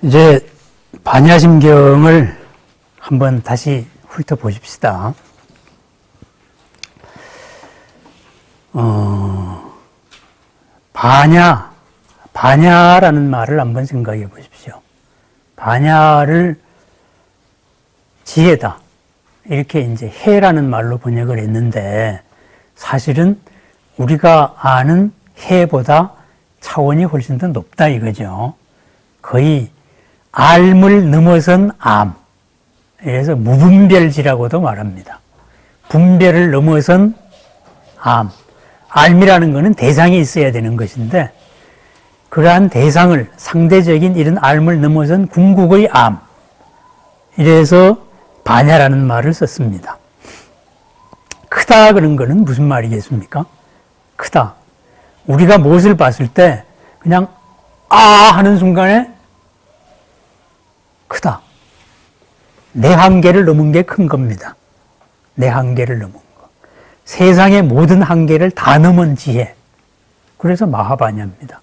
이제 반야심경을 한번 다시 훑어보십시다. 반야라는 말을 한번 생각해 보십시오. 반야를 지혜다, 이렇게 이제 해라는 말로 번역을 했는데, 사실은 우리가 아는 해보다 차원이 훨씬 더 높다 이거죠. 거의 알물 넘어선 암. 그래서 무분별지라고도 말합니다. 분별을 넘어선 암. 알미라는 것은 대상이 있어야 되는 것인데, 그러한 대상을, 상대적인 이런 알물 넘어선 궁극의 암. 이래서 반야라는 말을 썼습니다. 크다 그런 거는 무슨 말이겠습니까? 크다. 우리가 무엇을 봤을 때 그냥 아 하는 순간에 크다. 내 한계를 넘은 게 큰 겁니다. 내 한계를 넘은 거. 세상의 모든 한계를 다 넘은 지혜. 그래서 마하반야입니다.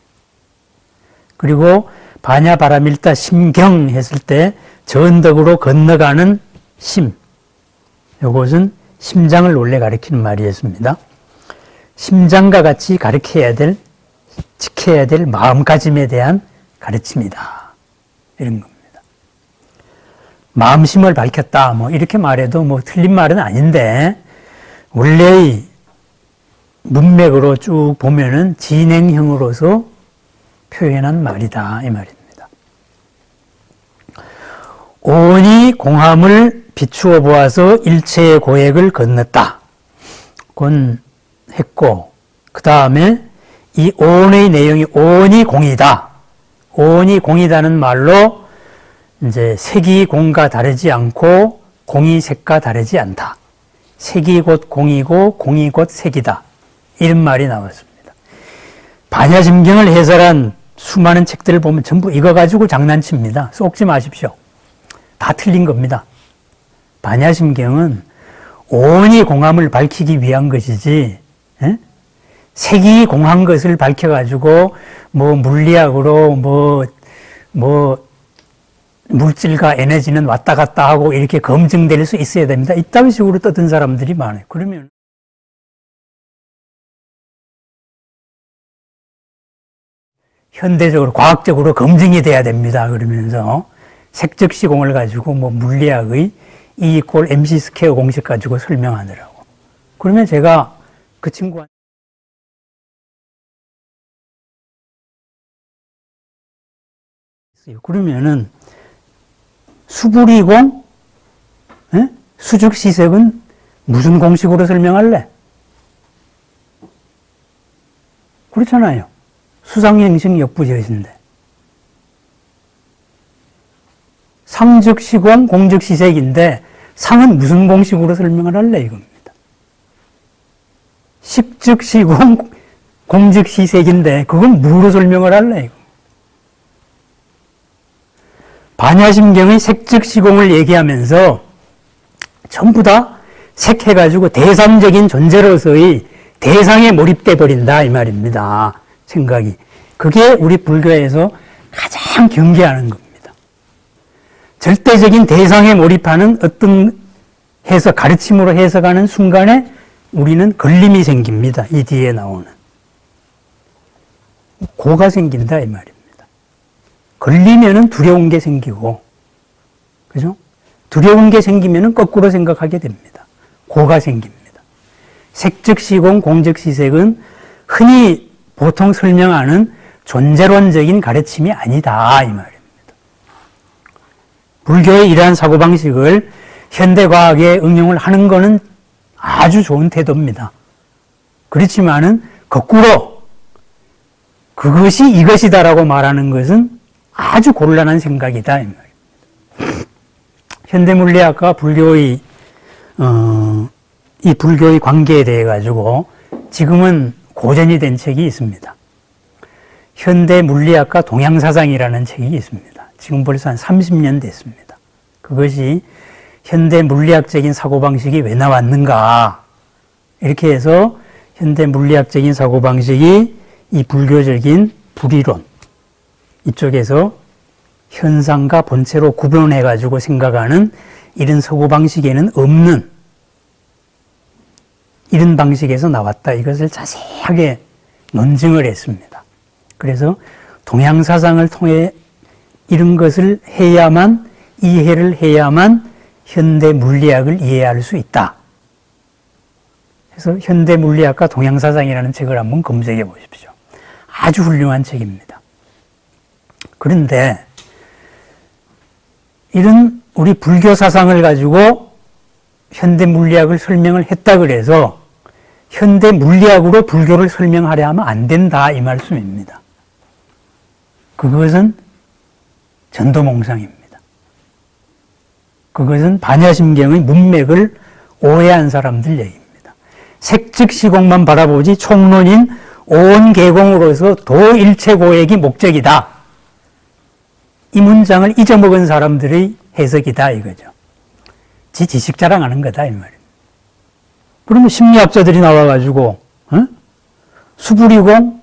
그리고 반야바라밀다 심경 했을 때 전덕으로 건너가는 심. 이것은 심장을 원래 가리키는 말이었습니다. 심장과 같이 지켜야 될 마음가짐에 대한 가르침이다. 이런 겁니다. 마음심을 밝혔다. 이렇게 말해도 틀린 말은 아닌데, 원래의 문맥으로 쭉 보면은 진행형으로서 표현한 말이다. 이 말입니다. 온이 공함을 비추어 보아서 일체의 고액을 건넜다. 곤 했고, 그 다음에 이 온의 내용이 온이 공이다. 온이 공이다는 말로 이제 색이 공과 다르지 않고 공이 색과 다르지 않다. 색이 곧 공이고 공이 곧 색이다. 이런 말이 나왔습니다. 반야심경을 해설한 수많은 책들을 보면 전부 이거 가지고 장난칩니다. 쏙지 마십시오. 다 틀린 겁니다. 반야심경은 온이 공함을 밝히기 위한 것이지, 색이 공한 것을 밝혀가지고 물리학으로 물질과 에너지는 왔다 갔다 하고 이렇게 검증될 수 있어야 됩니다. 이따위 식으로 떠든 사람들이 많아요. 그러면 현대적으로 과학적으로 검증이 돼야 됩니다. 그러면서 색적 시공을 가지고 물리학의 E = MC 스퀘어 공식 가지고 설명하더라고. 그러면 제가 그 친구한테 그러면은 수불이공, 수즉시색은 무슨 공식으로 설명할래? 그렇잖아요. 수상행식 역부재신데. 상즉시공, 공즉시색인데 상은 무슨 공식으로 설명을 할래? 이겁니다. 식즉시공, 공즉시색인데 그건 뭐로 설명을 할래? 이거. 반야심경의 색즉시공을 얘기하면서 전부 다 색해가지고 대상적인 존재로서의 대상에 몰입돼 버린다 이 말입니다. 생각이. 그게 우리 불교에서 가장 경계하는 겁니다. 절대적인 대상에 몰입하는 어떤 가르침으로 해석하는 순간에 우리는 걸림이 생깁니다. 이 뒤에 나오는. 고가 생긴다 이 말입니다. 걸리면은 두려운 게 생기고, 그죠? 두려운 게 생기면은 거꾸로 생각하게 됩니다. 고가 생깁니다. 색즉시공, 공즉시색은 흔히 보통 설명하는 존재론적인 가르침이 아니다 이 말입니다. 불교의 이러한 사고방식을 현대과학에 응용을 하는 것은 아주 좋은 태도입니다. 그렇지만은 거꾸로 그것이 이것이다라고 말하는 것은 아주 곤란한 생각이다 이 말입니다. 현대물리학과 불교의 이 불교의 관계에 대해 가지고 지금은 고전이 된 책이 있습니다. 현대물리학과 동양사상이라는 책이 있습니다. 지금 벌써 한 30년 됐습니다. 그것이 현대물리학적인 사고방식이 왜 나왔는가, 이렇게 해서 현대물리학적인 사고방식이 이 불교적인 불이론 이쪽에서 현상과 본체로 구분해가지고 생각하는 이런 서구 방식에는 없는 이런 방식에서 나왔다. 이것을 자세하게 논증을 했습니다. 그래서 동양 사상을 통해 이런 것을 해야만, 이해를 해야만 현대 물리학을 이해할 수 있다. 그래서 현대 물리학과 동양 사상이라는 책을 한번 검색해 보십시오. 아주 훌륭한 책입니다. 그런데 이런 우리 불교 사상을 가지고 현대 물리학을 설명을 했다 그래서 현대 물리학으로 불교를 설명하려 하면 안 된다 이 말씀입니다. 그것은 전도몽상입니다. 그것은 반야심경의 문맥을 오해한 사람들 얘기입니다. 색즉시공만 바라보지 총론인 온 개공으로서 도일체고액이 목적이다. 이 문장을 잊어먹은 사람들의 해석이다 이거죠. 지 지식 자랑하는 거다 이 말입니다. 그러면 심리학자들이 나와가지고 수불이공,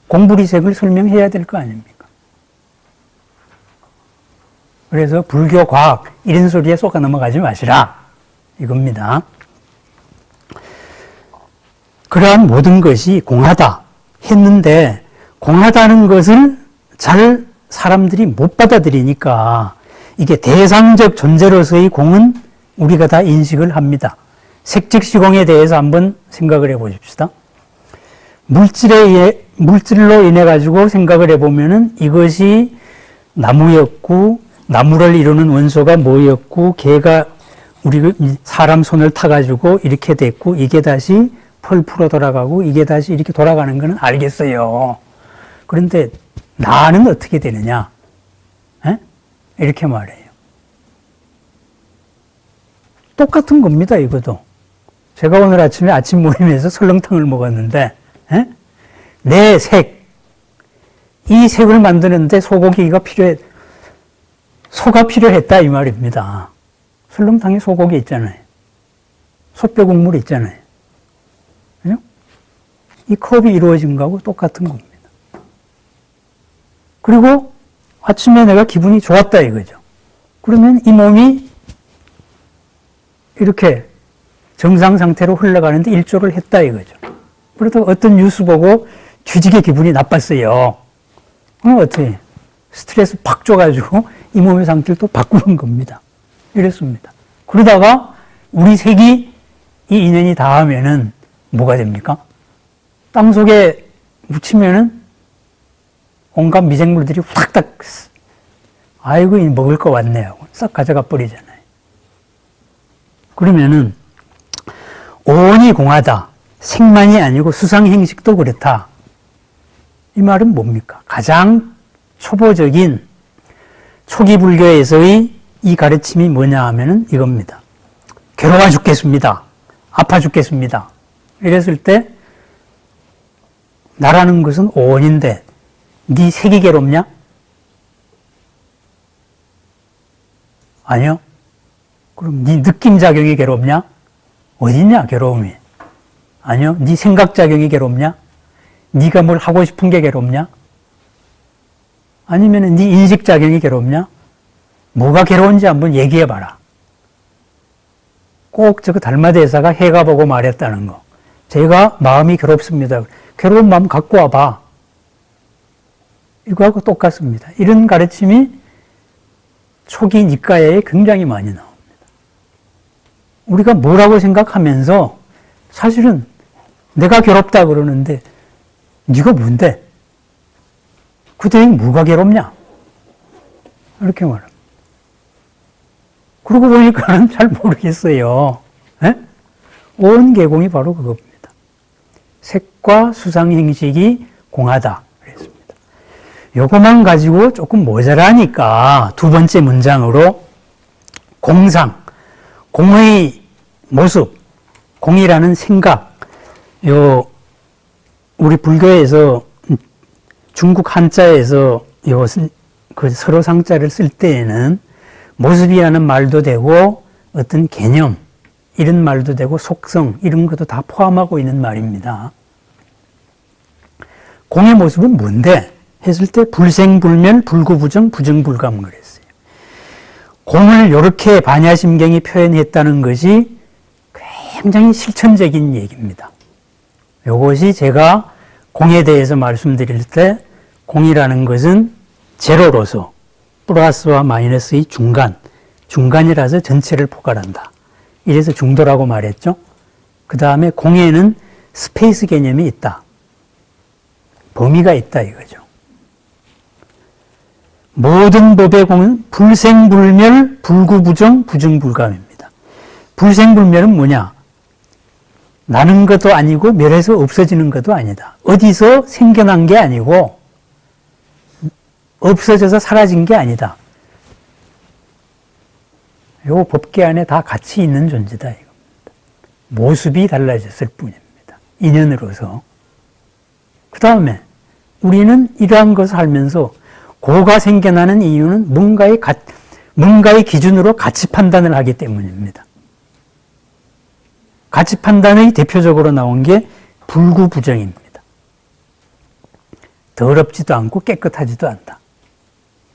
공불이색을 설명해야 될 거 아닙니까? 그래서 불교 과학 이런 소리에 쏙아 넘어가지 마시라 이겁니다. 그러한 모든 것이 공하다 했는데 공하다는 것을 잘 사람들이 못 받아들이니까 이게 대상적 존재로서의 공은 우리가 다 인식을 합니다. 색즉시공에 대해서 한번 생각을 해보십시다. 물질로 인해 가지고 생각을 해보면은 이것이 나무였고 나무를 이루는 원소가 뭐였고 걔가 우리 사람 손을 타가지고 이렇게 됐고 이게 다시 펄프로 돌아가고 이게 다시 이렇게 돌아가는 거는 알겠어요. 그런데 나는 어떻게 되느냐? 에? 이렇게 말해요. 똑같은 겁니다, 이것도. 제가 오늘 아침에 아침 모임에서 설렁탕을 먹었는데, 에? 내 색, 이 색을 만드는데 소고기가 소가 필요했다, 이 말입니다. 설렁탕에 소고기 있잖아요. 소뼈 국물 있잖아요. 그죠? 이 컵이 이루어진 거하고 똑같은 겁니다. 그리고 아침에 내가 기분이 좋았다 이거죠. 그러면 이 몸이 이렇게 정상 상태로 흘러가는데 일조를 했다 이거죠. 그렇다고 어떤 뉴스 보고 뒤지게 기분이 나빴어요. 그럼 어떻게 스트레스 팍 줘가지고 이 몸의 상태를 또 바꾸는 겁니다. 이랬습니다. 그러다가 우리 색이 이 인연이 닿으면은 뭐가 됩니까? 땅 속에 묻히면은 온갖 미생물들이 확딱 아이고 먹을 거 왔네 하고 싹 가져가 버리잖아요. 그러면은 오온이 공하다. 색만이 아니고 수상행식도 그렇다. 이 말은 뭡니까? 가장 초보적인 초기 불교에서의 이 가르침이 뭐냐 하면은 이겁니다. 괴로워 죽겠습니다. 아파 죽겠습니다. 이랬을 때 나라는 것은 오온인데 네 색이 괴롭냐? 아니요. 그럼 네 느낌작용이 괴롭냐? 어딨냐 괴로움이? 아니요. 네 생각작용이 괴롭냐? 네가 뭘 하고 싶은 게 괴롭냐? 아니면 네 인식작용이 괴롭냐? 뭐가 괴로운지 한번 얘기해봐라. 꼭 저거 달마대사가 해가 보고 말했다는 거. 제가 마음이 괴롭습니다. 괴로운 마음 갖고 와봐. 이거하고 똑같습니다. 이런 가르침이 초기 니까야에 굉장히 많이 나옵니다. 우리가 뭐라고 생각하면서 사실은 내가 괴롭다 그러는데 네가 뭔데? 그대에 뭐가 괴롭냐? 이렇게 말합니다. 그러고 보니까는 잘 모르겠어요. 에? 온 개공이 바로 그겁니다. 색과 수상행식이 공하다. 그랬습니다. 요것만 가지고 조금 모자라니까 두 번째 문장으로 공상, 공의 모습, 공이라는 생각, 우리 불교에서 중국 한자에서 그 서로 상자를 쓸 때에는 모습이라는 말도 되고 어떤 개념 이런 말도 되고 속성 이런 것도 다 포함하고 있는 말입니다. 공의 모습은 뭔데? 했을 때 불생불멸, 불구부정, 부정불감 그랬어요. 공을 이렇게 반야심경이 표현했다는 것이 굉장히 실천적인 얘기입니다. 이것이 제가 공에 대해서 말씀드릴 때 공이라는 것은 제로로서 플러스와 마이너스의 중간이라서 전체를 포괄한다. 이래서 중도라고 말했죠. 그 다음에 공에는 스페이스 개념이 있다. 범위가 있다 이거죠. 모든 법의 공은 불생불멸, 불구부정, 부정불감입니다. 불생불멸은 뭐냐? 나는 것도 아니고 멸해서 없어지는 것도 아니다. 어디서 생겨난 게 아니고 없어져서 사라진 게 아니다. 요 법계 안에 다 같이 있는 존재다 이겁니다. 모습이 달라졌을 뿐입니다. 인연으로서. 그 다음에 우리는 이러한 것을 알면서 고가 생겨나는 이유는 뭔가의 기준으로 가치 판단을 하기 때문입니다. 가치 판단의 대표적으로 나온 게 불구부정입니다. 더럽지도 않고 깨끗하지도 않다.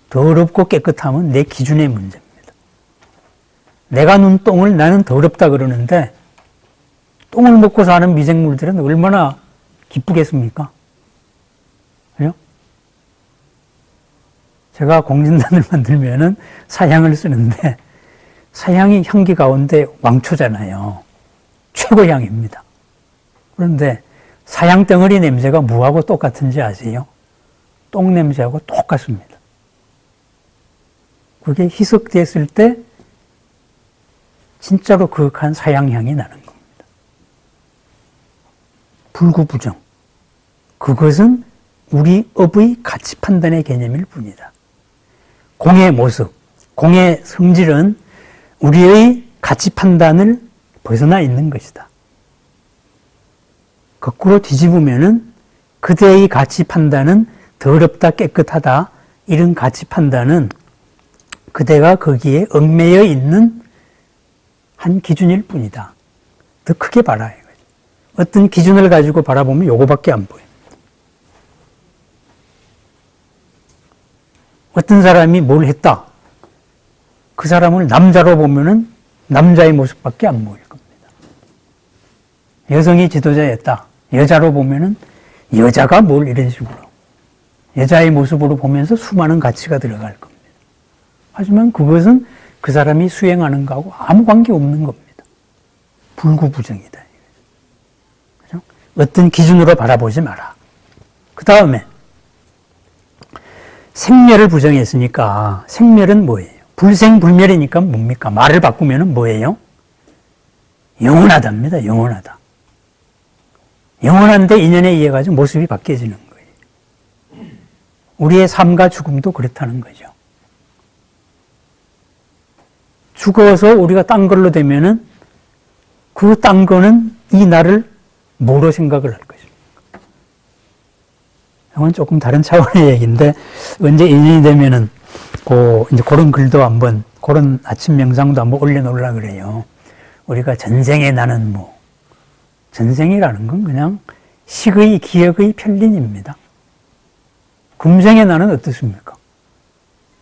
더럽고 깨끗함은 내 기준의 문제입니다. 내가 눈똥을 나는 더럽다 그러는데 똥을 먹고 사는 미생물들은 얼마나 기쁘겠습니까? 그죠? 제가 공진단을 만들면은 사향을 쓰는데 사향이 향기 가운데 왕초잖아요. 최고향입니다. 그런데 사향 덩어리 냄새가 뭐하고 똑같은지 아세요? 똥 냄새하고 똑같습니다. 그게 희석됐을 때 진짜로 그윽한 사향향이 나는 겁니다. 불구부정. 그것은 우리 업의 가치 판단의 개념일 뿐이다. 공의 모습, 공의 성질은 우리의 가치 판단을 벗어나 있는 것이다. 거꾸로 뒤집으면은 그대의 가치 판단은 더럽다, 깨끗하다, 이런 가치 판단은 그대가 거기에 얽매여 있는 한 기준일 뿐이다. 더 크게 봐라 이거죠. 어떤 기준을 가지고 바라보면 요거밖에 안 보입니다. 어떤 사람이 뭘 했다. 그 사람을 남자로 보면은 남자의 모습밖에 안 보일 겁니다. 여성이 지도자였다. 여자로 보면은 여자가 뭘 이런 식으로 여자의 모습으로 보면서 수많은 가치가 들어갈 겁니다. 하지만 그것은 그 사람이 수행하는 거하고 아무 관계 없는 겁니다. 불구부정이다. 그죠? 어떤 기준으로 바라보지 마라. 그 다음에 생멸을 부정했으니까 생멸은 뭐예요? 불생불멸이니까 뭡니까? 말을 바꾸면 뭐예요? 영원하답니다. 영원하다. 영원한데 인연에 의해 가지고 모습이 바뀌어지는 거예요. 우리의 삶과 죽음도 그렇다는 거죠. 죽어서 우리가 딴 걸로 되면은 그 딴 거는 이 나를 뭐로 생각을 할 것입니까? 이건 조금 다른 차원의 얘기인데 언제 인연이 되면은 이제 그런 글도 한번 그런 아침 명상도 한번 올려놓으려 그래요. 우리가 전생에 나는 전생이라는 건 그냥 식의 기억의 편린입니다. 금생의 나는 어떻습니까?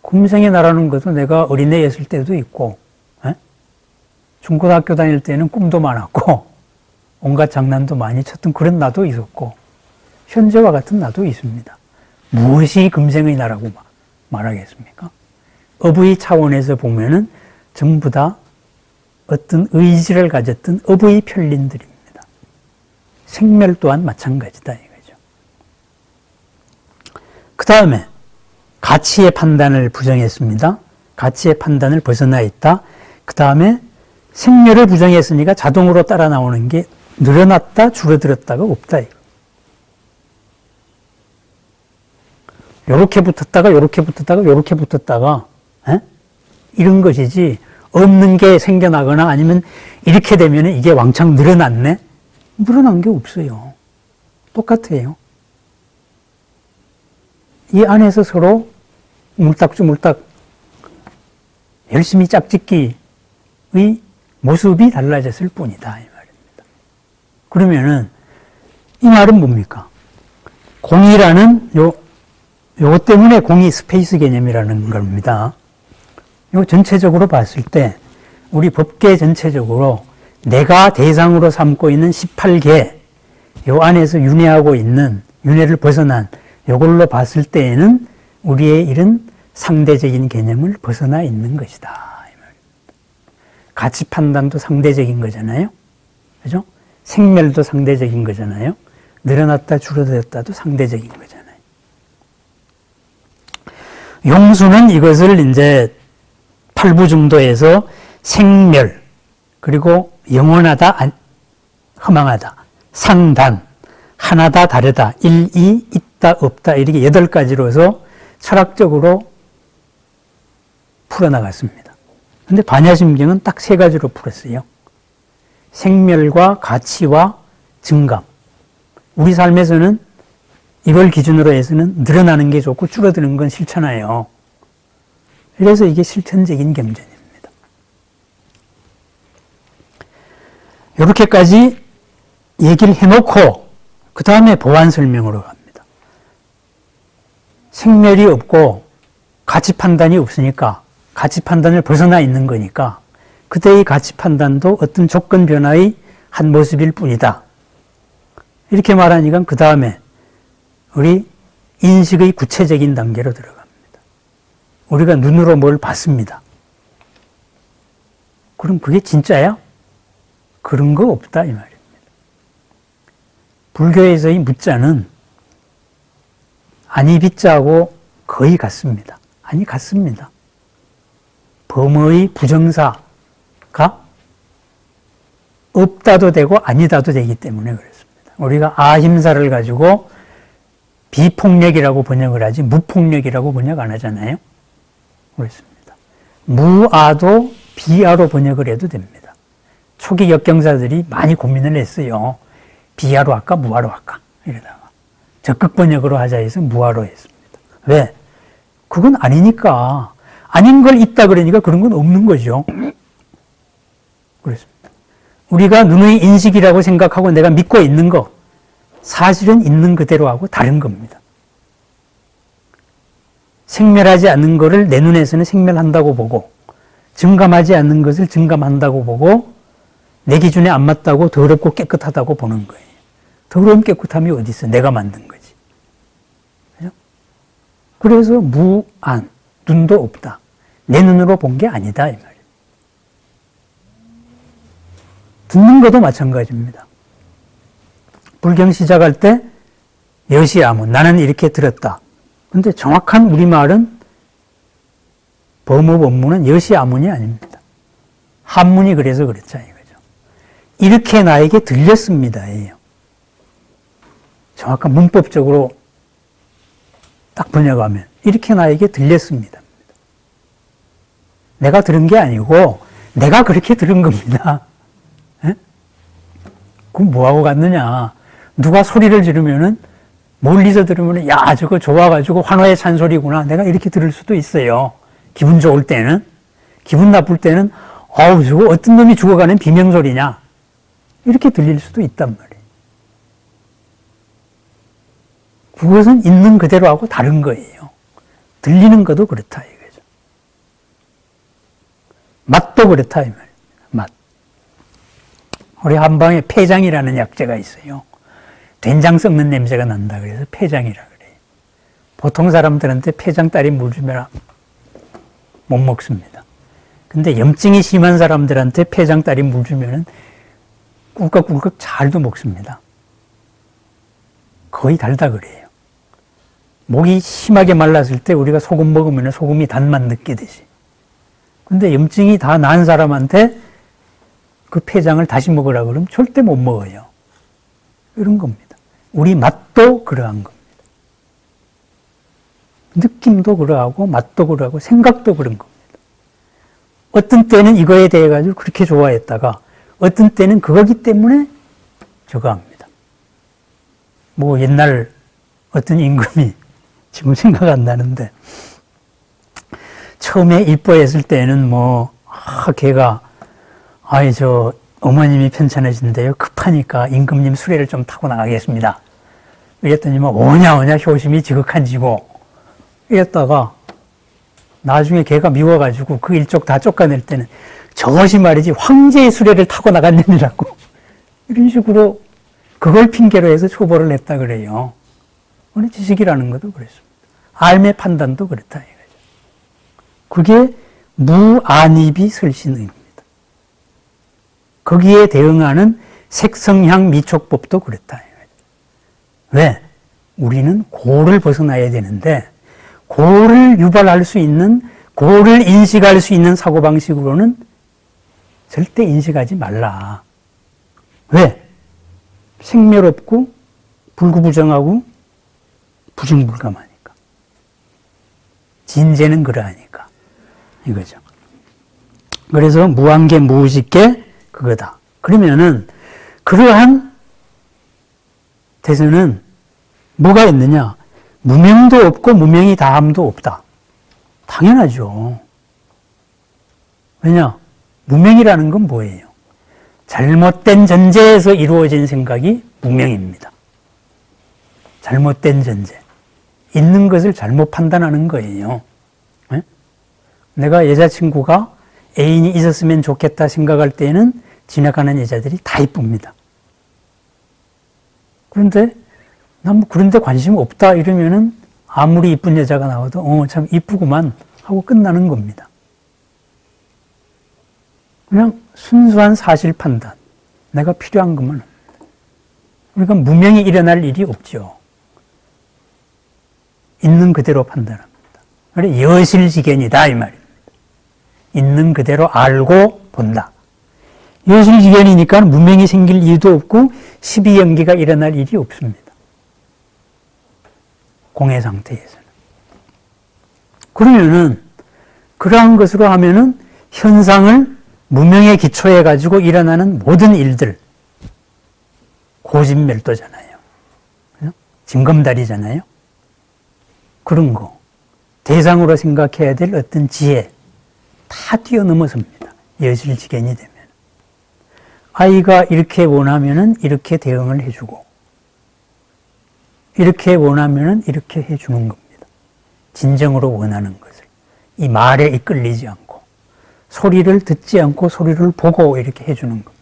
금생의 나라는 것도 내가 어린애였을 때도 있고 중고등학교 다닐 때는 꿈도 많았고 온갖 장난도 많이 쳤던 그런 나도 있었고 현재와 같은 나도 있습니다. 무엇이 금생의 나라고 말하겠습니까? 업의 차원에서 보면은 전부 다 어떤 의지를 가졌던 업의 편린들입니다. 생멸 또한 마찬가지다 이거죠. 그 다음에 가치의 판단을 부정했습니다. 가치의 판단을 벗어나 있다. 그 다음에 생멸을 부정했으니까 자동으로 따라 나오는 게 늘어났다, 줄어들었다가 없다. 요렇게 붙었다가, 요렇게 붙었다가, 요렇게 붙었다가, 이런 것이지, 없는 게 생겨나거나 아니면 이렇게 되면 이게 왕창 늘어났네? 늘어난 게 없어요. 똑같아요. 이 안에서 서로 물딱주물딱 열심히 짝짓기의 모습이 달라졌을 뿐이다. 이 말입니다. 그러면은 이 말은 뭡니까? 공이라는 요것 때문에 공이 스페이스 개념이라는 겁니다. 요 전체적으로 봤을 때 우리 법계 전체적으로 내가 대상으로 삼고 있는 18개 요 안에서 윤회하고 있는 윤회를 벗어난 요걸로 봤을 때에는 우리의 이런 상대적인 개념을 벗어나 있는 것이다. 가치 판단도 상대적인 거잖아요. 그죠? 생멸도 상대적인 거잖아요. 늘어났다 줄어들었다도 상대적인 거잖아요. 용수는 이것을 이제 8부 정도에서 생멸, 그리고 영원하다, 허망하다, 상단, 하나다, 다르다, 일이, 있다, 없다, 이렇게 8가지로서 철학적으로 풀어나갔습니다. 근데 반야심경은 딱 3가지로 풀었어요. 생멸과 가치와 증감. 우리 삶에서는 이걸 기준으로 해서는 늘어나는 게 좋고 줄어드는 건 싫잖아요. 그래서 이게 실천적인 경전입니다. 이렇게까지 얘기를 해놓고 그 다음에 보완 설명으로 갑니다. 생멸이 없고 가치 판단이 없으니까 가치 판단을 벗어나 있는 거니까 그때의 가치 판단도 어떤 조건 변화의 한 모습일 뿐이다. 이렇게 말하니까 그 다음에 우리 인식의 구체적인 단계로 들어갑니다. 우리가 눈으로 뭘 봤습니다. 그럼 그게 진짜야? 그런 거 없다 이 말입니다. 불교에서의 무자는 아니 비자하고 거의 같습니다. 아니 같습니다. 범어의 부정사가 없다도 되고 아니다도 되기 때문에 그렇습니다. 우리가 아힘사를 가지고 비폭력이라고 번역을 하지 무폭력이라고 번역 안 하잖아요. 그렇습니다. 무아도 비아로 번역을 해도 됩니다. 초기 역경자들이 많이 고민을 했어요. 비아로 할까 무아로 할까 이러다가 적극 번역으로 하자 해서 무아로 했습니다. 왜? 그건 아니니까. 아닌 걸 있다 그러니까 그런 건 없는 거죠. 그렇습니다. 우리가 눈의 인식이라고 생각하고 내가 믿고 있는 거 사실은 있는 그대로 하고 다른 겁니다. 생멸하지 않는 것을 내 눈에서는 생멸한다고 보고 증감하지 않는 것을 증감한다고 보고 내 기준에 안 맞다고 더럽고 깨끗하다고 보는 거예요. 더러움 깨끗함이 어디 있어? 내가 만든 거지. 그죠? 그래서 무안, 눈도 없다. 내 눈으로 본 게 아니다 이 말이에요. 듣는 것도 마찬가지입니다. 불경 시작할 때 여시아문, 나는 이렇게 들었다. 근데 정확한 우리말은 범어 원문은 여시아문이 아닙니다. 한문이 그래서 그렇죠 이거죠. 이렇게 나에게 들렸습니다. 예요. 정확한 문법적으로 딱 번역하면 이렇게 나에게 들렸습니다. 내가 들은 게 아니고 내가 그렇게 들은 겁니다. 예? 그럼 뭐하고 같느냐. 누가 소리를 지르면은 멀리서 들으면 야 저거 좋아가지고 환호의 찬소리구나. 내가 이렇게 들을 수도 있어요. 기분 좋을 때는. 기분 나쁠 때는 어우 저거 어떤 놈이 죽어가는 비명소리냐. 이렇게 들릴 수도 있단 말이에요. 그것은 있는 그대로 하고 다른 거예요. 들리는 것도 그렇다 이거죠. 맛도 그렇다 이 말이에요. 맛. 우리 한방에 폐장이라는 약재가 있어요. 된장 썩는 냄새가 난다 그래서 폐장이라 그래요. 보통 사람들한테 폐장 따리 물 주면 못 먹습니다. 근데 염증이 심한 사람들한테 폐장 따리 물 주면은 꿀꺽꿀꺽 잘도 먹습니다. 거의 달다 그래요. 목이 심하게 말랐을 때 우리가 소금 먹으면 소금이 단맛 느끼듯이. 근데 염증이 다 난 사람한테 그 폐장을 다시 먹으라 그러면 절대 못 먹어요. 이런 겁니다. 우리 맛도 그러한 겁니다. 느낌도 그러하고 맛도 그러하고 생각도 그런 겁니다. 어떤 때는 이거에 대해 가지고 그렇게 좋아했다가 어떤 때는 그거기 때문에 저거 합니다. 뭐 옛날 어떤 임금이 지금 생각 안 나는데 처음에 입보했을 때는 걔가 어머님이 편찮으신데요. 급하니까 임금님 수레를 좀 타고 나가겠습니다. 이랬더니 오냐 효심이 지극한지고 이랬다가 나중에 걔가 미워가지고 그 일족 다 쫓아낼 때는 저것이 말이지 황제의 수레를 타고 나간 년이라고 이런 식으로 그걸 핑계로 해서 초벌을 했다 그래요. 오늘 지식이라는 것도 그렇습니다. 알의 판단도 그렇다 이거죠. 그게 무안입이 설신의입니다. 거기에 대응하는 색성향 미촉법도 그렇다 이거죠. 왜? 우리는 고를 벗어나야 되는데 고를 유발할 수 있는, 고를 인식할 수 있는 사고방식으로는 절대 인식하지 말라. 왜? 생멸없고 불구부정하고 부정불감하니까. 진재는 그러하니까. 이거죠. 그래서 무한계 무의식계 그거다. 그러면은 그러한 데서는 뭐가 있느냐? 무명도 없고 무명이 다함도 없다. 당연하죠. 왜냐? 무명이라는 건 뭐예요? 잘못된 전제에서 이루어진 생각이 무명입니다. 잘못된 전제. 있는 것을 잘못 판단하는 거예요. 네? 내가 여자친구가 애인이 있었으면 좋겠다 생각할 때에는 지나가는 여자들이 다 이쁩니다. 그런데 난 뭐 그런데 관심 없다 이러면은 아무리 이쁜 여자가 나와도 참 이쁘구만 하고 끝나는 겁니다. 그냥 순수한 사실 판단. 내가 필요한 것만 합니다. 그러니까 무명이 일어날 일이 없죠. 있는 그대로 판단합니다. 그래 여실지견이다 이 말입니다. 있는 그대로 알고 본다. 여실지견이니까 무명이 생길 이유도 없고 시비연기가 일어날 일이 없습니다. 공해 상태에서는. 그러면은 그러한 것으로 하면은 현상을 무명에 기초해 가지고 일어나는 모든 일들 고진멸도잖아요. 징검다리잖아요. 그런 거 대상으로 생각해야 될 어떤 지혜 다 뛰어넘어섭니다. 여실지견이 되면. 아이가 이렇게 원하면은 이렇게 대응을 해주고 이렇게 원하면은 이렇게 해주는 겁니다. 진정으로 원하는 것을. 이 말에 이끌리지 않고 소리를 듣지 않고 소리를 보고 이렇게 해주는 겁니다.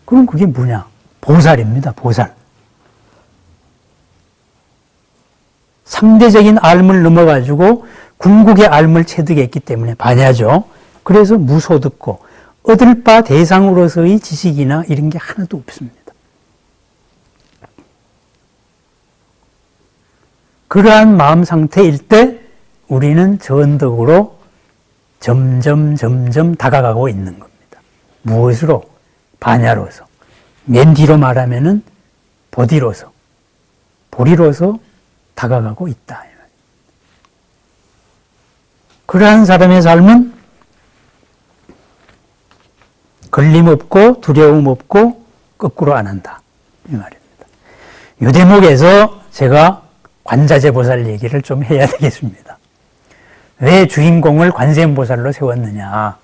그럼 그게 뭐냐? 보살입니다. 보살. 상대적인 앓음을 넘어가지고 궁극의 앓음을 체득했기 때문에 반야죠. 그래서 무소득고 얻을 바 대상으로서의 지식이나 이런 게 하나도 없습니다. 그러한 마음 상태일 때 우리는 전덕으로 점점 다가가고 있는 겁니다. 무엇으로? 반야로서. 맨 뒤로 말하면은 보디로서, 보리로서 다가가고 있다. 그러한 사람의 삶은 걸림 없고 두려움 없고 거꾸로 안 한다. 이 말입니다. 이 대목에서 제가 관자재보살 얘기를 좀 해야 되겠습니다. 왜 주인공을 관세음보살로 세웠느냐?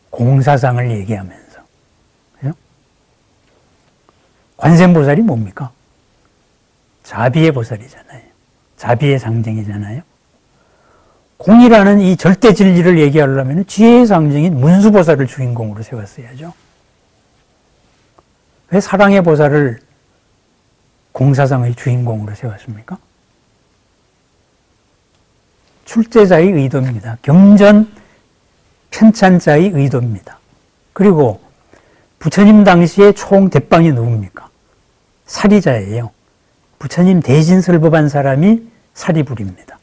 공사상을 얘기하면서. 그죠? 관세음보살이 뭡니까? 자비의 보살이잖아요. 자비의 상징이잖아요. 공이라는 이 절대 진리를 얘기하려면 지혜의 상징인 문수보살을 주인공으로 세웠어야죠. 왜 사랑의 보살을 공사상의 주인공으로 세웠습니까? 출제자의 의도입니다. 경전 편찬자의 의도입니다. 그리고 부처님 당시에 총 대빵이 누굽니까? 사리자예요. 부처님 대신 설법한 사람이 사리불입니다.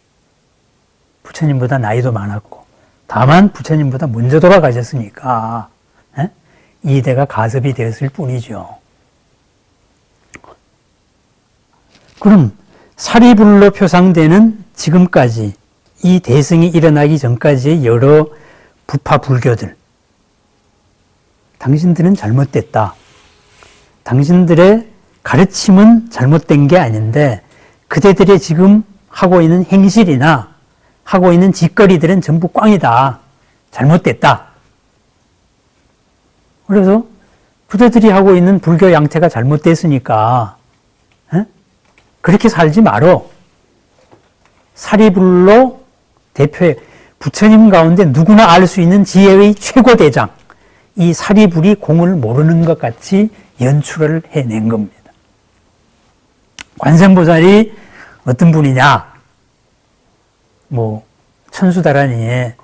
부처님보다 나이도 많았고 다만 부처님보다 먼저 돌아가셨으니까 이대가 가섭이 되었을 뿐이죠. 그럼 사리불로 표상되는 지금까지 이 대승이 일어나기 전까지의 여러 부파 불교들, 당신들은 잘못됐다. 당신들의 가르침은 잘못된 게 아닌데 그대들의 지금 하고 있는 행실이나 하고 있는 짓거리들은 전부 꽝이다. 잘못됐다. 그래서 그대들이 하고 있는 불교 양태가 잘못됐으니까 그렇게 살지 말어. 사리불로 대표해 부처님 가운데 누구나 알 수 있는 지혜의 최고대장, 이 사리불이 공을 모르는 것 같이 연출을 해낸 겁니다. 관세음보살이 어떤 분이냐? 천수다란이에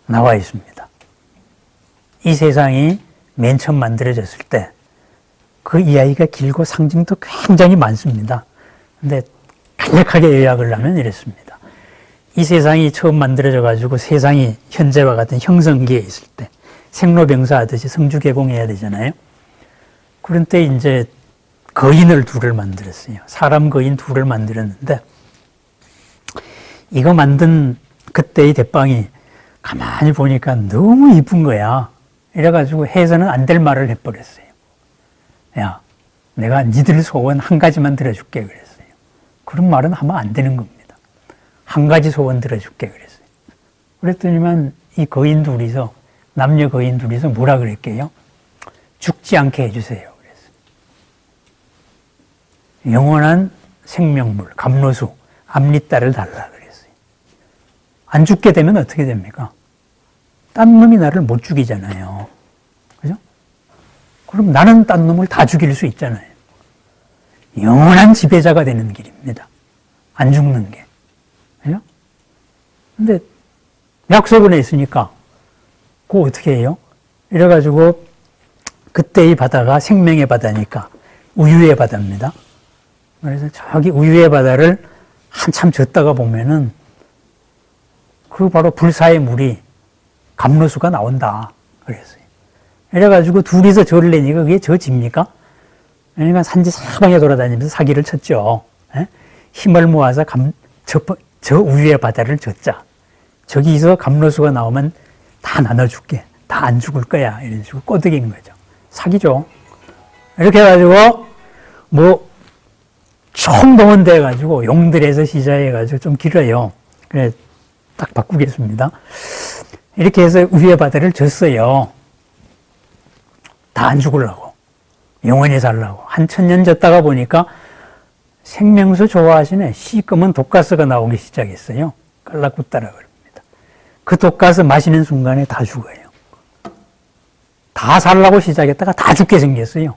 나와 있습니다. 이 세상이 맨 처음 만들어졌을 때 그 이야기가 길고 상징도 굉장히 많습니다. 근데 간략하게 요약을 하면 이랬습니다. 이 세상이 처음 만들어져 가지고 세상이 현재와 같은 형성기에 있을 때 생로병사 하듯이 성주개공해야 되잖아요. 그런 때 이제 거인을 둘을 만들었어요. 사람 거인 둘을 만들었는데 이거 만든 그때의 대빵이 가만히 보니까 너무 이쁜 거야. 이래가지고 해서는 안 될 말을 해버렸어요. 야, 내가 니들 소원 한 가지만 들어줄게 그랬어요. 그런 말은 하면 안 되는 겁니다. 한 가지 소원 들어줄게 그랬어요. 그랬더니만 이 거인 둘이서, 남녀 거인 둘이서 뭐라 그랬게요? 죽지 않게 해주세요 그랬어요. 영원한 생명물, 감로수, 앞니딸을 달라 그랬어요. 안 죽게 되면 어떻게 됩니까? 딴 놈이 나를 못 죽이잖아요. 그죠? 그럼 나는 딴 놈을 다 죽일 수 있잖아요. 영원한 지배자가 되는 길입니다. 안 죽는 게. 그죠? 근데 약속을 했으니까 그거 어떻게 해요? 이래가지고 그때의 바다가 생명의 바다니까 우유의 바다입니다. 그래서 저기 우유의 바다를 한참 젓다가 보면은 그 바로 불사의 물이 감로수가 나온다 그랬어요. 이래가지고 둘이서 절을 내니까 그게 져집니까? 그러니까 산지 사방에 돌아다니면서 사기를 쳤죠. 에? 힘을 모아서 저 우유의 바다를 젓자. 저기서 감로수가 나오면 다 나눠줄게. 다 안 죽을 거야. 이런 식으로 꼬드긴 거죠. 사기죠. 이렇게 해가지고 총동원돼 가지고 용들에서 시작해 가지고 좀 길어요. 그래 딱 바꾸겠습니다. 이렇게 해서 우유의 바다를 졌어요. 다 안 죽으려고. 영원히 살라고. 한 1000년 졌다가 보니까 생명수 좋아하시네. 시꺼먼 독가스가 나오기 시작했어요. 깔라쿠따라 그럽니다. 그 독가스 마시는 순간에 다 죽어요. 다 살라고 시작했다가 다 죽게 생겼어요.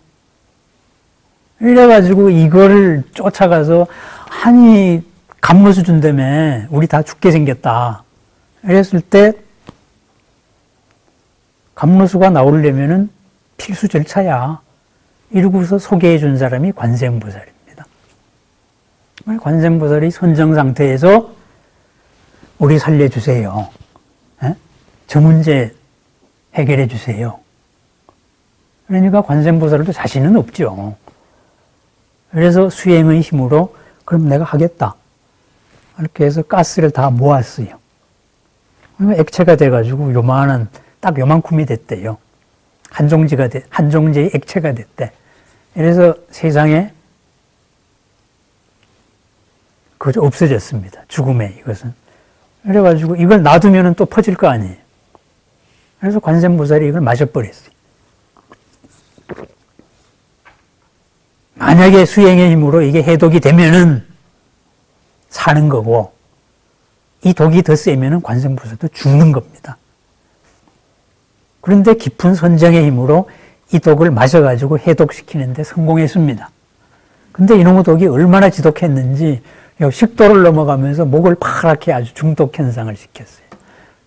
이래가지고 이거를 쫓아가서 아니 감로수 준다며 우리 다 죽게 생겼다. 이랬을 때 감로수가 나오려면은 필수 절차야. 이러고서 소개해 준 사람이 관세음보살입니다. 관세음보살이 선정 상태에서 우리 살려주세요. 에? 저 문제 해결해 주세요. 그러니까 관세음보살도 자신은 없죠. 그래서 수행의 힘으로 그럼 내가 하겠다. 이렇게 해서 가스를 다 모았어요. 액체가 돼가지고 요만한 딱 요만큼이 됐대요. 한 종지의 액체가 됐대. 그래서 세상에 그저 없어졌습니다. 죽음에 이것은. 그래가지고 이걸 놔두면 또 퍼질 거 아니에요. 그래서 관세음보살이 이걸 마셔버렸어요. 만약에 수행의 힘으로 이게 해독이 되면은 사는 거고, 이 독이 더 세면은 관세음보살도 죽는 겁니다. 그런데 깊은 선정의 힘으로 이 독을 마셔가지고 해독시키는데 성공했습니다. 근데 이놈의 독이 얼마나 지독했는지 식도를 넘어가면서 목을 파랗게 아주 중독 현상을 시켰어요.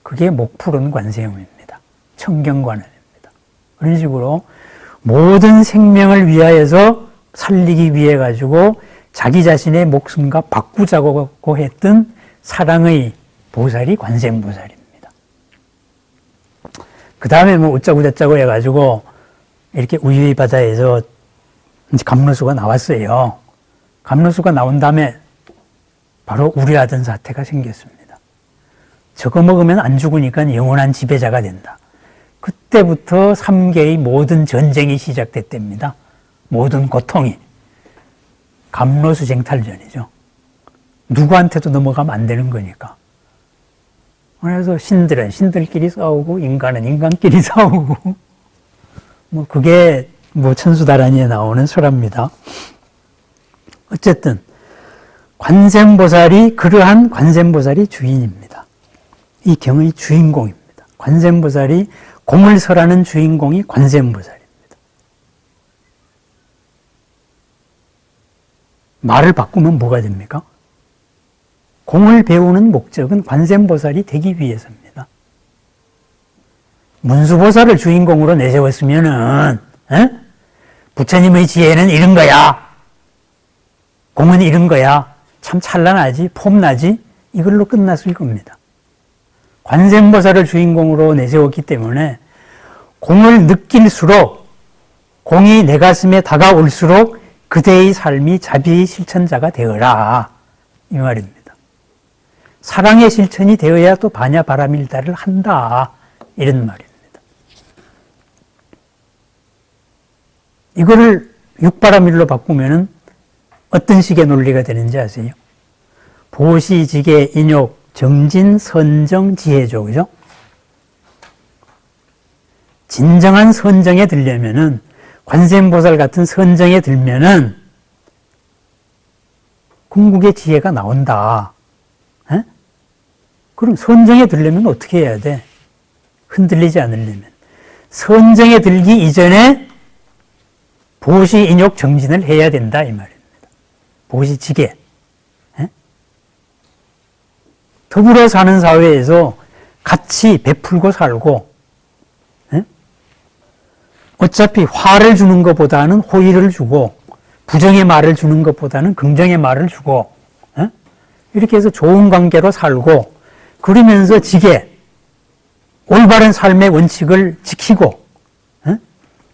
그게 목 푸른 관세음입니다. 청경관음입니다. 그런 식으로 모든 생명을 위하여서 살리기 위해 가지고 자기 자신의 목숨과 바꾸자고 했던 사랑의 보살이 관세음보살입니다. 그 다음에 어쩌고 저쩌고 해가지고 이렇게 우유의 바다에서 이제 감로수가 나왔어요. 감로수가 나온 다음에 바로 우려하던 사태가 생겼습니다. 저거 먹으면 안 죽으니까 영원한 지배자가 된다. 그때부터 3계의 모든 전쟁이 시작됐답니다. 모든 고통이. 감로수 쟁탈전이죠. 누구한테도 넘어가면 안 되는 거니까. 그래서 신들은 신들끼리 싸우고 인간은 인간끼리 싸우고 그게 천수다란이에 나오는 설화입니다. 어쨌든 관세음보살이 그러한 관세음보살이 주인입니다. 이 경의 주인공입니다. 관세음보살이 공을 설하는 주인공이 관세음보살입니다. 말을 바꾸면 뭐가 됩니까? 공을 배우는 목적은 관세음보살이 되기 위해서입니다. 문수보살을 주인공으로 내세웠으면은 부처님의 지혜는 이런 거야. 공은 이런 거야. 참 찬란하지, 폼나지, 이걸로 끝났을 겁니다. 관세음보살을 주인공으로 내세웠기 때문에 공을 느낄수록, 공이 내 가슴에 다가올수록 그대의 삶이 자비의 실천자가 되어라, 이 말입니다. 사랑의 실천이 되어야 또 반야바라밀다를 한다, 이런 말입니다. 이거를 육바라밀로 바꾸면은 어떤 식의 논리가 되는지 아세요? 보시, 지계, 인욕, 정진, 선정, 지혜죠. 그죠? 진정한 선정에 들려면은, 관세음보살 같은 선정에 들면은, 궁극의 지혜가 나온다. 에? 그럼 선정에 들려면 어떻게 해야 돼? 흔들리지 않으려면. 선정에 들기 이전에 보시, 인욕, 정진을 해야 된다, 이 말입니다. 보시, 지계. 더불어 사는 사회에서 같이 베풀고 살고, 어차피 화를 주는 것보다는 호의를 주고, 부정의 말을 주는 것보다는 긍정의 말을 주고, 이렇게 해서 좋은 관계로 살고, 그러면서 지계, 올바른 삶의 원칙을 지키고,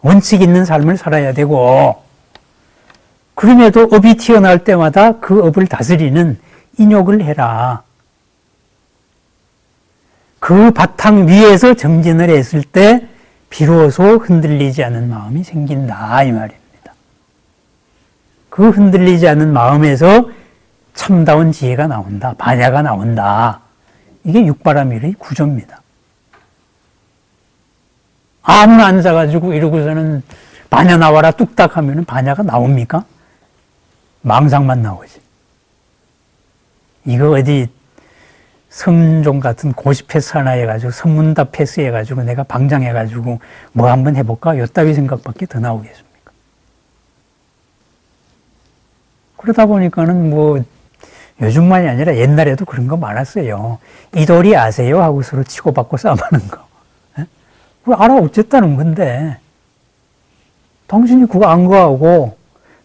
원칙 있는 삶을 살아야 되고, 그럼에도 업이 튀어나올 때마다 그 업을 다스리는 인욕을 해라. 그 바탕 위에서 정진을 했을 때 비로소 흔들리지 않은 마음이 생긴다, 이 말입니다. 그 흔들리지 않은 마음에서 참다운 지혜가 나온다, 반야가 나온다. 이게 육바라밀의 구조입니다. 아무나 앉아가지고 이러고서는 반야 나와라 뚝딱 하면 반야가 나옵니까? 망상만 나오지. 이거 어디 성종 같은 고시 패스 하나 해가지고 선문답 패스 해가지고 내가 방장해가지고 뭐 한번 해볼까? 요따위 생각밖에 더 나오겠습니까? 그러다 보니까는 뭐 요즘만이 아니라 옛날에도 그런 거 많았어요. 이도리 아세요? 하고 서로 치고받고 싸움하는 거. 그거 알아 어쨌다는 건데 당신이 그거 안 거하고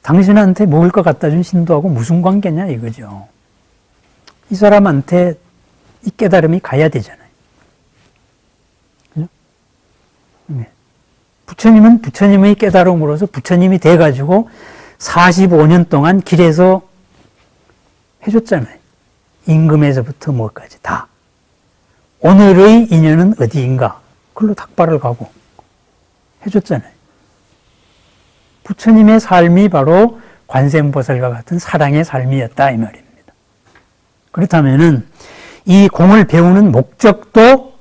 당신한테 먹을 것 갖다 준 신도하고 무슨 관계냐 이거죠. 이 사람한테 이 깨달음이 가야 되잖아요. 그죠? 부처님은 부처님의 깨달음으로서 부처님이 돼가지고 45년 동안 길에서 해줬잖아요. 임금에서부터 뭐까지 다. 오늘의 인연은 어디인가? 그걸로 탁발을 가고 해줬잖아요. 부처님의 삶이 바로 관세음보살과 같은 사랑의 삶이었다 이 말입니다. 그렇다면은 이 공을 배우는 목적도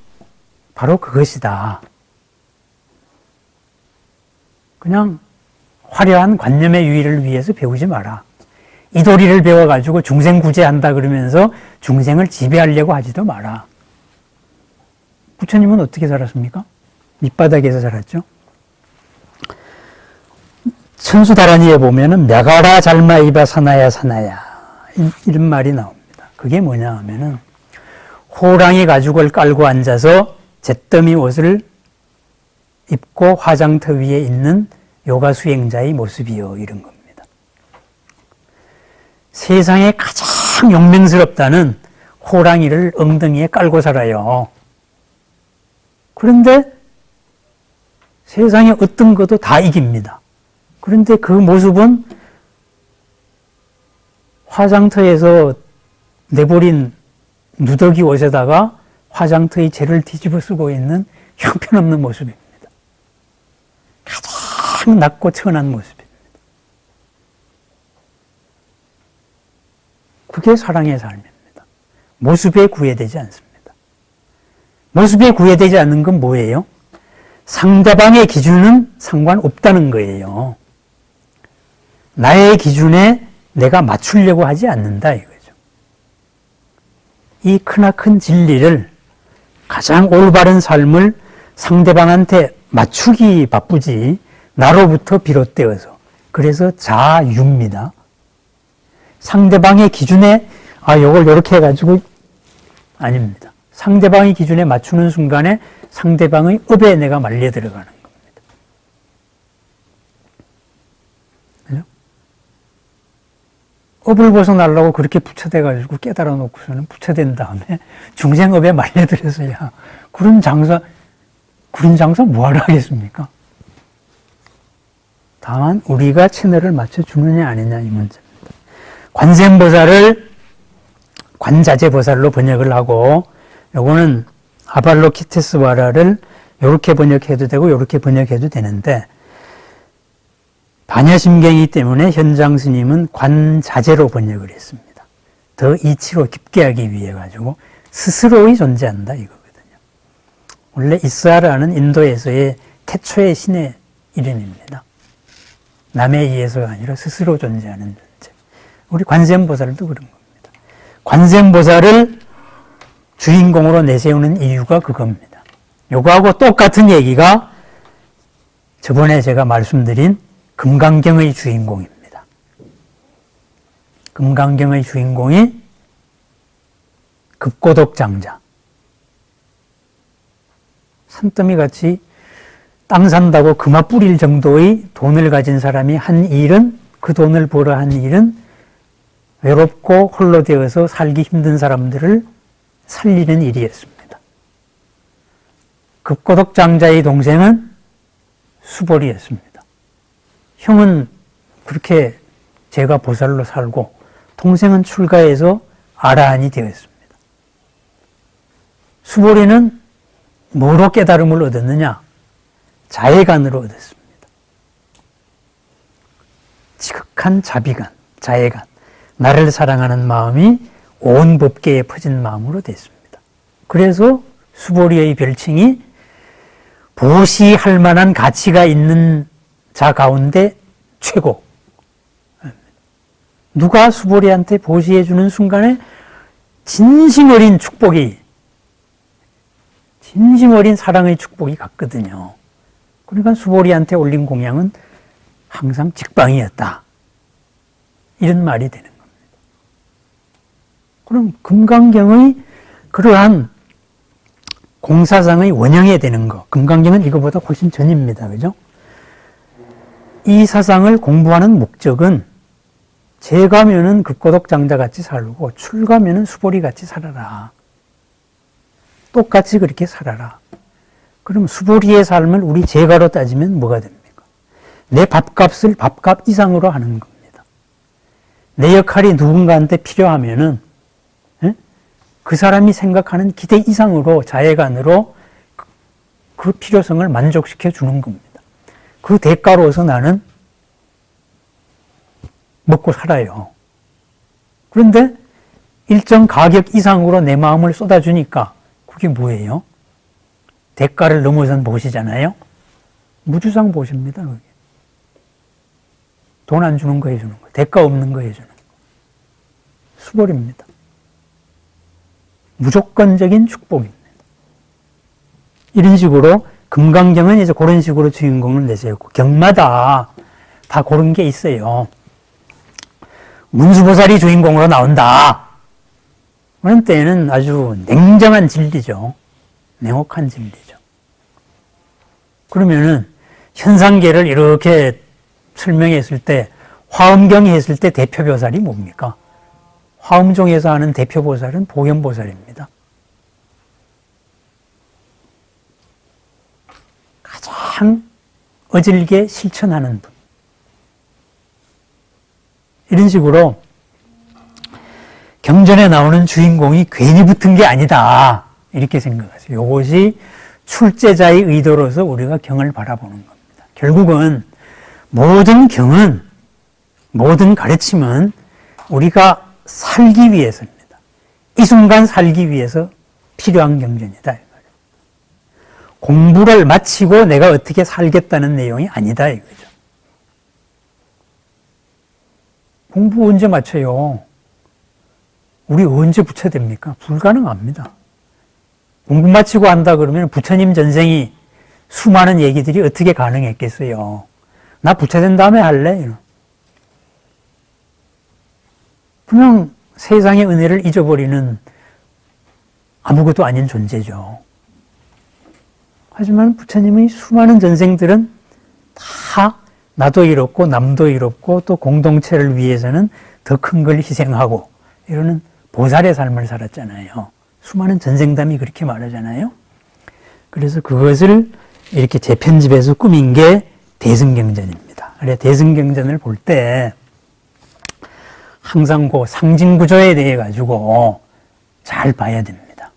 바로 그것이다. 그냥 화려한 관념의 유의를 위해서 배우지 마라. 이 도리를 배워가지고 중생 구제한다 그러면서 중생을 지배하려고 하지도 마라. 부처님은 어떻게 살았습니까? 밑바닥에서 살았죠. 천수다라니에 보면은 메가라 잘마이바 사나야 사나야 이런 말이 나옵니다. 그게 뭐냐 하면은 호랑이 가죽을 깔고 앉아서 잿더미 옷을 입고 화장터 위에 있는 요가 수행자의 모습이요 이런 겁니다. 세상에 가장 용맹스럽다는 호랑이를 엉덩이에 깔고 살아요. 그런데 세상에 어떤 것도 다 이깁니다. 그런데 그 모습은 화장터에서 내버린 누더기 옷에다가 화장터의 재를 뒤집어 쓰고 있는 형편없는 모습입니다. 가장 낮고 천한 모습입니다. 그게 사랑의 삶입니다. 모습에 구애되지 않습니다. 모습에 구애되지 않는 건 뭐예요? 상대방의 기준은 상관없다는 거예요. 나의 기준에 내가 맞추려고 하지 않는다 이거죠. 이 크나큰 진리를, 가장 올바른 삶을 상대방한테 맞추기 바쁘지 나로부터 비롯되어서, 그래서 자유입니다. 상대방의 기준에 요걸 이렇게 해가지고 아닙니다. 상대방의 기준에 맞추는 순간에 상대방의 업에 내가 말려 들어가는 겁니다. 그죠? 업을 벗어나려고 그렇게 부처돼가지고 깨달아 놓고서는 부처된 다음에 중생업에 말려들어서야 그런 장사 뭐하러 하겠습니까? 다만 우리가 채널을 맞춰주느냐 아니냐 이 문제입니다. 관세음보살을 관자재보살로 번역을 하고, 요거는 아발로키테스와라를 이렇게 번역해도 되고 이렇게 번역해도 되는데, 반야심경이기 때문에 현장 스님은 관자재로 번역을 했습니다. 더 이치로 깊게 하기 위해 가지고 스스로의 존재한다 이거거든요. 원래 이스하라는 인도에서의 태초의 신의 이름입니다. 남에 의해서가 아니라 스스로 존재하는 존재. 우리 관세음보살도 그런 겁니다. 관세음보살을 주인공으로 내세우는 이유가 그겁니다. 요거하고 똑같은 얘기가 저번에 제가 말씀드린 금강경의 주인공입니다. 금강경의 주인공이 급고독장자. 산더미같이 땅 산다고 금화 뿌릴 정도의 돈을 가진 사람이 한 일은, 그 돈을 벌어 한 일은 외롭고 홀로 되어서 살기 힘든 사람들을 살리는 일이었습니다. 급고독장자의 동생은 수벌이었습니다. 형은 그렇게 제가 보살로 살고 동생은 출가해서 아라한이 되었습니다. 수벌이는 뭐로 깨달음을 얻었느냐? 자애간으로 얻었습니다. 지극한 자비간, 자애간, 나를 사랑하는 마음이 온 법계에 퍼진 마음으로 됐습니다. 그래서 수보리의 별칭이 보시할 만한 가치가 있는 자 가운데 최고. 누가 수보리한테 보시해 주는 순간에 진심 어린 축복이, 진심 어린 사랑의 축복이 갔거든요. 그러니까 수보리한테 올린 공양은 항상 직방이었다. 이런 말이 되는 겁니다. 그럼 금강경의 그러한 공사상의 원형에 되는 거, 금강경은 이거보다 훨씬 전입니다. 그죠? 이 사상을 공부하는 목적은 재가면은 급고독장자같이 살고 출가면은 수보리같이 살아라. 똑같이 그렇게 살아라. 그럼 수보리의 삶을 우리 재가로 따지면 뭐가 됩니까? 내 밥값을 밥값 이상으로 하는 겁니다. 내 역할이 누군가한테 필요하면은 그 사람이 생각하는 기대 이상으로 자애간으로 그 필요성을 만족시켜 주는 겁니다. 그 대가로서 나는 먹고 살아요. 그런데 일정 가격 이상으로 내 마음을 쏟아주니까 그게 뭐예요? 대가를 넘어선 보시잖아요. 무주상 보십니다. 돈 안 주는 거 해주는 거, 대가 없는 거 해주는 거. 수벌입니다. 무조건적인 축복입니다. 이런 식으로 금강경은 이제 그런 식으로 주인공을 내세우고, 경마다 다 그런 게 있어요. 문수보살이 주인공으로 나온다. 그런 때는 아주 냉정한 진리죠. 냉혹한 진리죠. 그러면은 현상계를 이렇게 설명했을 때, 화엄경이 했을 때 대표보살이 뭡니까? 화엄종에서 하는 대표보살은 보현보살입니다. 가장 어질게 실천하는 분. 이런 식으로 경전에 나오는 주인공이 괜히 붙은 게 아니다. 이렇게 생각하세요. 이것이 출제자의 의도로서 우리가 경을 바라보는 겁니다. 결국은 모든 경은, 모든 가르침은 우리가 살기 위해서입니다. 이 순간 살기 위해서 필요한 경전이다. 공부를 마치고 내가 어떻게 살겠다는 내용이 아니다 이거죠. 공부 언제 마쳐요? 우리 언제 부처 됩니까? 불가능합니다. 공부 마치고 한다 그러면 부처님 전생이 수많은 얘기들이 어떻게 가능했겠어요? 나 부처 된 다음에 할래? 그냥 세상의 은혜를 잊어버리는 아무것도 아닌 존재죠. 하지만 부처님의 수많은 전생들은 다 나도 이롭고 남도 이롭고 또 공동체를 위해서는 더 큰 걸 희생하고 이러는 보살의 삶을 살았잖아요. 수많은 전생담이 그렇게 말하잖아요. 그래서 그것을 이렇게 재편집해서 꾸민 게 대승경전입니다. 그래 대승경전을 볼 때 항상 그 상징구조에 대해 가지고 잘 봐야 됩니다.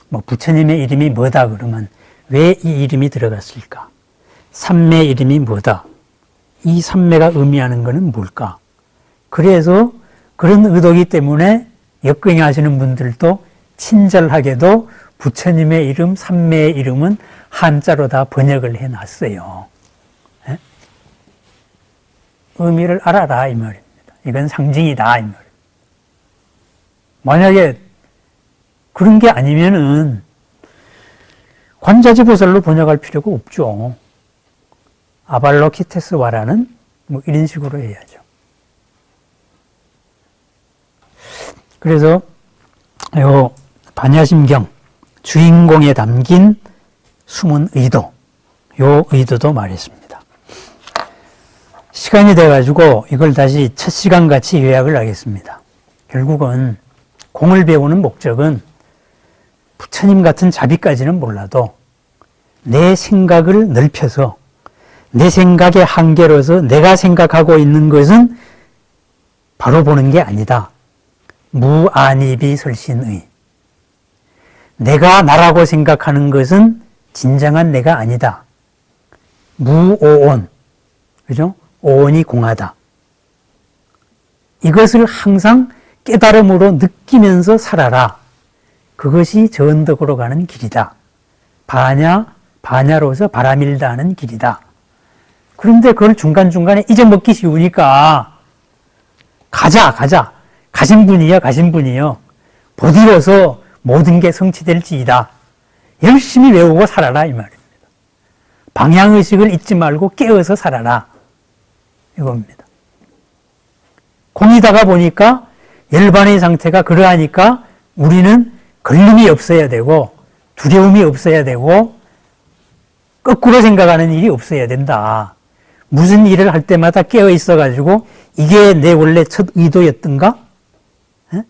뭐 부처님의 이름이 뭐다 그러면 왜 이 이름이 들어갔을까? 삼매 이름이 뭐다? 이 삼매가 의미하는 것은 뭘까? 그래서 그런 의도이기 때문에 역경에 하시는 분들도 친절하게도 부처님의 이름, 삼매의 이름은 한자로 다 번역을 해놨어요. 네? 의미를 알아라 이 말입니다. 이건 상징이다 이 말입니다. 만약에 그런 게 아니면은 관자지보살로 번역할 필요가 없죠. 아발로키테스와라는 뭐 이런 식으로 해야죠. 그래서 요 반야심경 주인공에 담긴 숨은 의도, 요 의도도 말했습니다. 시간이 돼가지고 이걸 다시 첫 시간 같이 요약을 하겠습니다. 결국은 공을 배우는 목적은 부처님 같은 자비까지는 몰라도 내 생각을 넓혀서 내 생각의 한계로서 내가 생각하고 있는 것은 바로 보는 게 아니다. 무안입이 설신의. 내가 나라고 생각하는 것은 진정한 내가 아니다. 무오온. 그죠? 오온이 공하다. 이것을 항상 깨달음으로 느끼면서 살아라. 그것이 저언덕으로 가는 길이다. 반야로서 바람일다 하는 길이다. 그런데 그걸 중간중간에 잊어먹기 쉬우니까 가자. 가신 분이요. 보디로서 모든 게 성취될지이다. 열심히 외우고 살아라 이 말입니다. 방향의식을 잊지 말고 깨어서 살아라. 이겁니다. 공이다가 보니까 열반의 상태가 그러하니까 우리는 걸림이 없어야 되고 두려움이 없어야 되고 거꾸로 생각하는 일이 없어야 된다. 무슨 일을 할 때마다 깨어 있어가지고 이게 내 원래 첫 의도였던가? 에?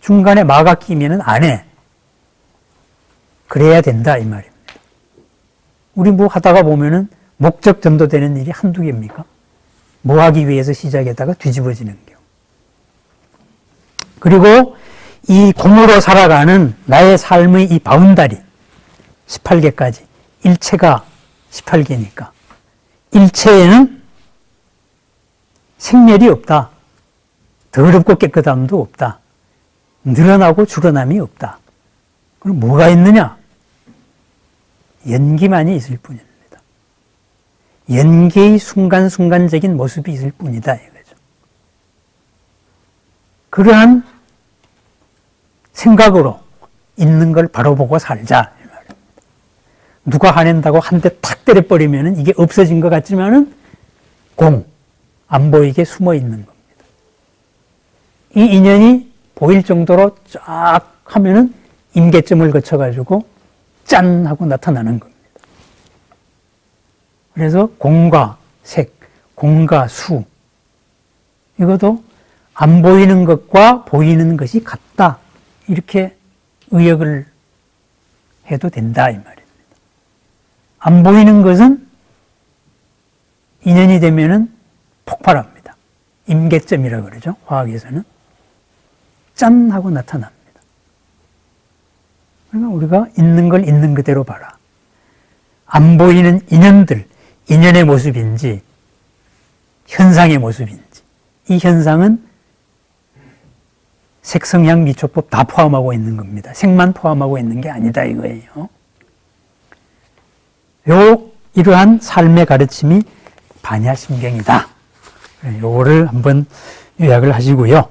중간에 마가 끼면은 안 해. 그래야 된다 이 말입니다. 우리 뭐 하다가 보면은 목적 전도되는 일이 한두 개입니까? 뭐 하기 위해서 시작했다가 뒤집어지는 경우. 그리고 이 공으로 살아가는 나의 삶의 이 바운다리 18개까지 일체가 18개니까 일체에는 생멸이 없다. 더럽고 깨끗함도 없다. 늘어나고 줄어남이 없다. 그럼 뭐가 있느냐? 연기만이 있을 뿐입니다. 연기의 순간순간적인 모습이 있을 뿐이다 이거죠. 그러한 생각으로 있는 걸 바로 보고 살자 이 말입니다. 누가 화낸다고 한 대 탁 때려버리면 이게 없어진 것 같지만은 안 보이게 숨어 있는 겁니다. 이 인연이 보일 정도로 쫙 하면은 임계점을 거쳐가지고 짠 하고 나타나는 겁니다. 그래서 공과 색, 공과 수 이것도 안 보이는 것과 보이는 것이 같다. 이렇게 의역을 해도 된다 이 말입니다. 안 보이는 것은 인연이 되면은 폭발합니다. 임계점이라고 그러죠. 화학에서는. 짠 하고 나타납니다. 그러니까 우리가 있는 걸 있는 그대로 봐라. 안 보이는 인연들, 인연의 모습인지 현상의 모습인지 이 현상은 색성향 미초법 다 포함하고 있는 겁니다. 색만 포함하고 있는 게 아니다 이거예요. 이러한 삶의 가르침이 반야심경이다. 요거를 한번 요약을 하시고요.